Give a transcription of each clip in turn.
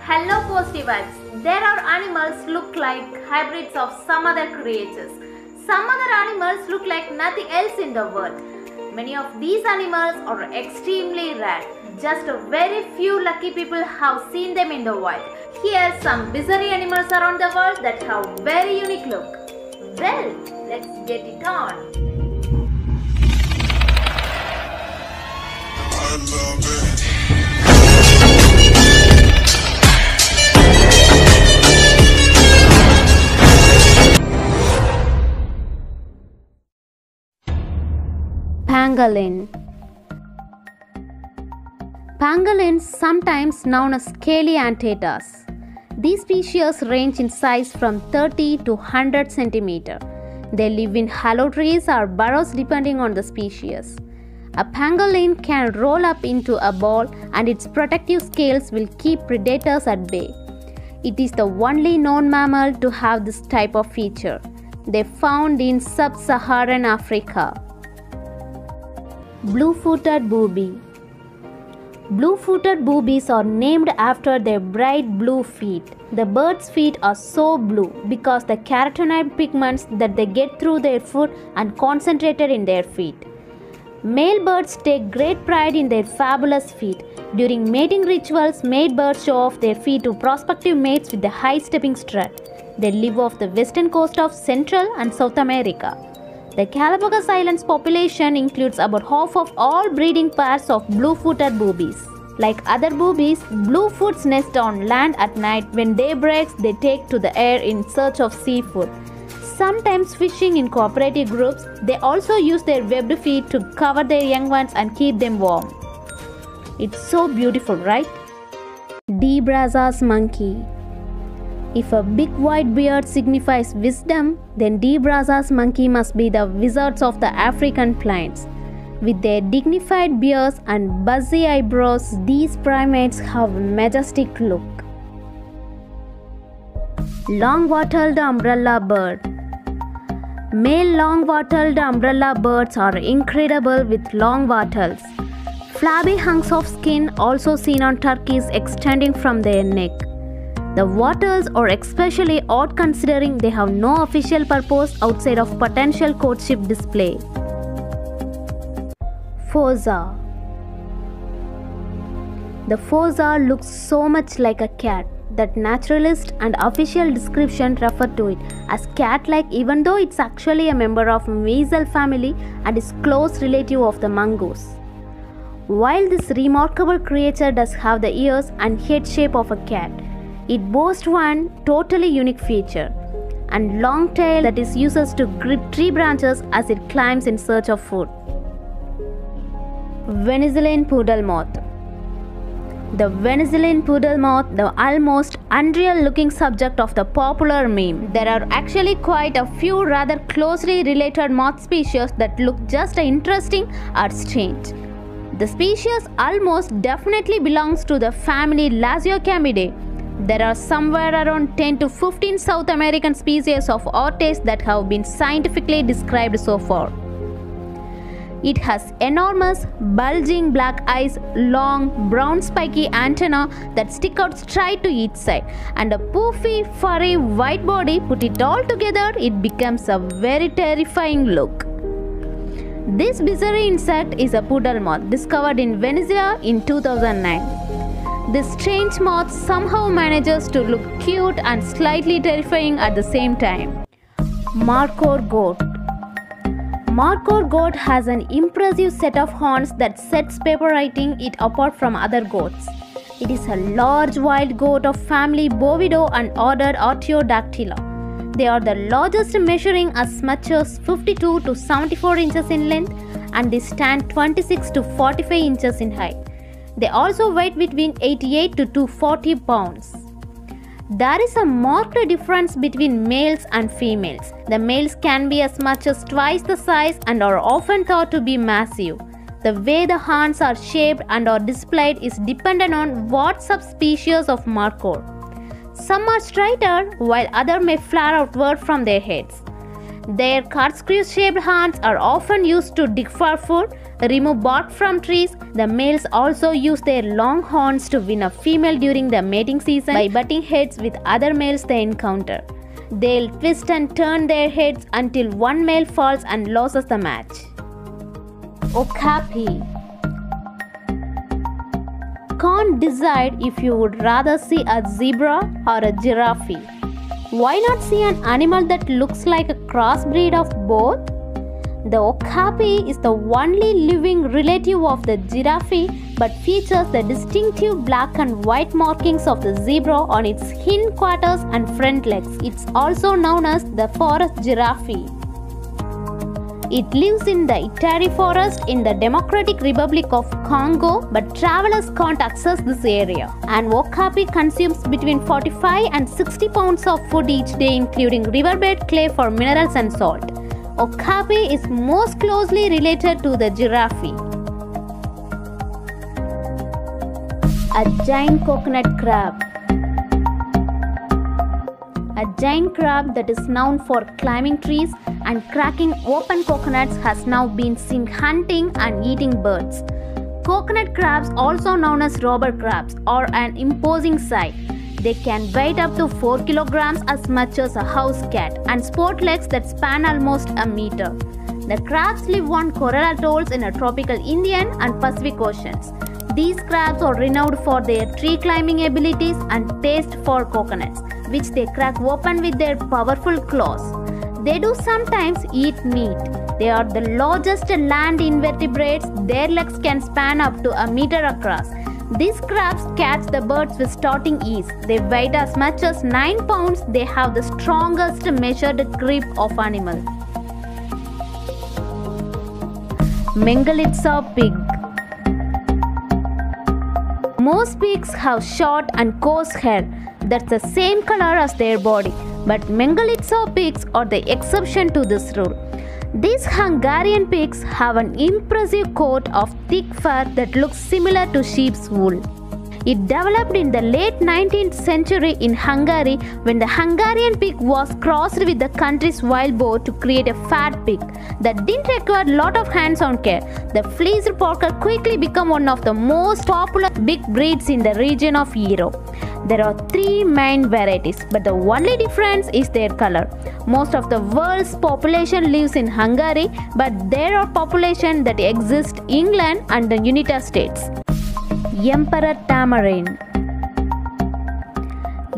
Hello Positive Vibes. There are animals look like hybrids of some other creatures. Some other animals look like nothing else in the world. Many of these animals are extremely rare. Just a very few lucky people have seen them in the wild. Here are some bizarre animals around the world that have very unique look. Well, let's get it on. I love it. Pangolin. Pangolins, sometimes known as scaly anteaters. These species range in size from 30 to 100 cm. They live in hollow trees or burrows depending on the species. A pangolin can roll up into a ball and its protective scales will keep predators at bay. It is the only known mammal to have this type of feature. They are found in sub-Saharan Africa. Blue-footed booby. Blue-footed boobies are named after their bright blue feet. The birds' feet are so blue because the carotenoid pigments that they get through their food are concentrated in their feet. Male birds take great pride in their fabulous feet. During mating rituals, male birds show off their feet to prospective mates with a high-stepping strut. They live off the western coast of Central and South America. The Galapagos Islands population includes about half of all breeding pairs of blue-footed boobies. Like other boobies, bluefoots nest on land at night. When day breaks, they take to the air in search of seafood. Sometimes fishing in cooperative groups, they also use their webbed feet to cover their young ones and keep them warm. It's so beautiful, right? DeBrazza's monkey. If a big white beard signifies wisdom, then DeBrazza's monkey must be the wizards of the African plains. With their dignified beards and bushy eyebrows, these primates have a majestic look. Long-wattled umbrella bird. Male long-wattled umbrella birds are incredible with long wattles. Flabby hunks of skin also seen on turkeys extending from their neck. The wattles are especially odd considering they have no official purpose outside of potential courtship display. Fossa. The fossa looks so much like a cat that naturalists and official description refer to it as cat-like, even though it's actually a member of weasel family and is close relative of the mongoose. While this remarkable creature does have the ears and head shape of a cat, it boasts one totally unique feature, and long tail that is used to grip tree branches as it climbs in search of food. Venezuelan poodle moth. The Venezuelan poodle moth, the almost unreal looking subject of the popular meme. There are actually quite a few rather closely related moth species that look just interesting or strange. The species almost definitely belongs to the family Lasiocamidae. There are somewhere around 10 to 15 South American species of ortes that have been scientifically described so far. It has enormous, bulging black eyes, long, brown spiky antennae that stick out straight to each side, and a poofy, furry, white body. Put it all together, it becomes a very terrifying look. This bizarre insect is a poodle moth discovered in Venezuela in 2009. This strange moth somehow manages to look cute and slightly terrifying at the same time. Markhor goat. Markhor goat has an impressive set of horns that sets separating it apart from other goats. It is a large wild goat of family Bovidae and order Artiodactyla. They are the largest, measuring as much as 52 to 74 inches in length, and they stand 26 to 45 inches in height. They also weigh between 88 to 240 pounds. There is a marked difference between males and females. The males can be as much as twice the size and are often thought to be massive. The way the horns are shaped and are displayed is dependent on what subspecies of markhor. Some are straighter, while others may flare outward from their heads. Their corkscrew-shaped horns are often used to dig for food. remove bark from trees. The males also use their long horns to win a female during the mating season by butting heads with other males they encounter. They'll twist and turn their heads until one male falls and loses the match. Okapi. Can't decide if you would rather see a zebra or a giraffe. Why not see an animal that looks like a crossbreed of both? The okapi is the only living relative of the giraffe but features the distinctive black and white markings of the zebra on its hindquarters and front legs. It's also known as the forest giraffe. It lives in the Itari forest in the Democratic Republic of Congo, but travelers can't access this area. An okapi consumes between 45 and 60 pounds of food each day, including riverbed clay for minerals and salt. Okapi is most closely related to the giraffe. A giant coconut crab. A giant crab that is known for climbing trees and cracking open coconuts has now been seen hunting and eating birds. Coconut crabs, also known as robber crabs, are an imposing sight. They can weigh up to 4 kilograms, as much as a house cat, and sport legs that span almost a meter. The crabs live on coral atolls in the tropical Indian and Pacific Oceans. These crabs are renowned for their tree climbing abilities and taste for coconuts, which they crack open with their powerful claws. They do sometimes eat meat. They are the largest land invertebrates. Their legs can span up to a meter across. These crabs catch the birds with starting ease. They weigh as much as 9 pounds. They have the strongest measured grip of animal. Mengalitsa pig. Most pigs have short and coarse hair that's the same color as their body, but Mengalitsa pigs are the exception to this rule. These Hungarian pigs have an impressive coat of thick fur that looks similar to sheep's wool. It developed in the late 19th century in Hungary when the Hungarian pig was crossed with the country's wild boar to create a fat pig that didn't require a lot of hands-on care. The fleeced porker quickly became one of the most popular big breeds in the region of Europe. There are 3 main varieties, but the only difference is their color. Most of the world's population lives in Hungary, but there are populations that exist in England and the United States. Emperor tamarin.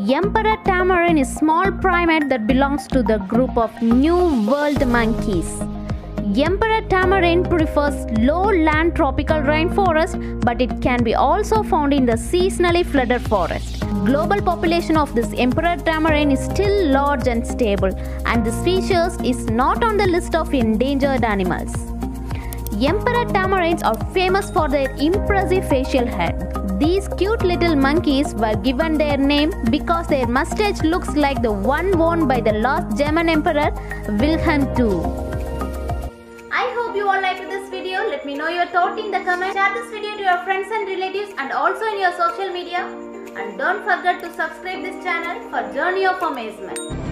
Emperor tamarin is a small primate that belongs to the group of New World monkeys. Emperor tamarin prefers low-land tropical rainforest, but it can be also found in the seasonally flooded forest. Global population of this emperor tamarin is still large and stable, and the species is not on the list of endangered animals. Emperor tamarins are famous for their impressive facial hair. These cute little monkeys were given their name because their mustache looks like the one worn by the last German emperor, Wilhelm II. I hope you all liked this video. Let me know your thought in the comments. Share this video to your friends and relatives and also in your social media. And don't forget to subscribe this channel for Journey of Amazement.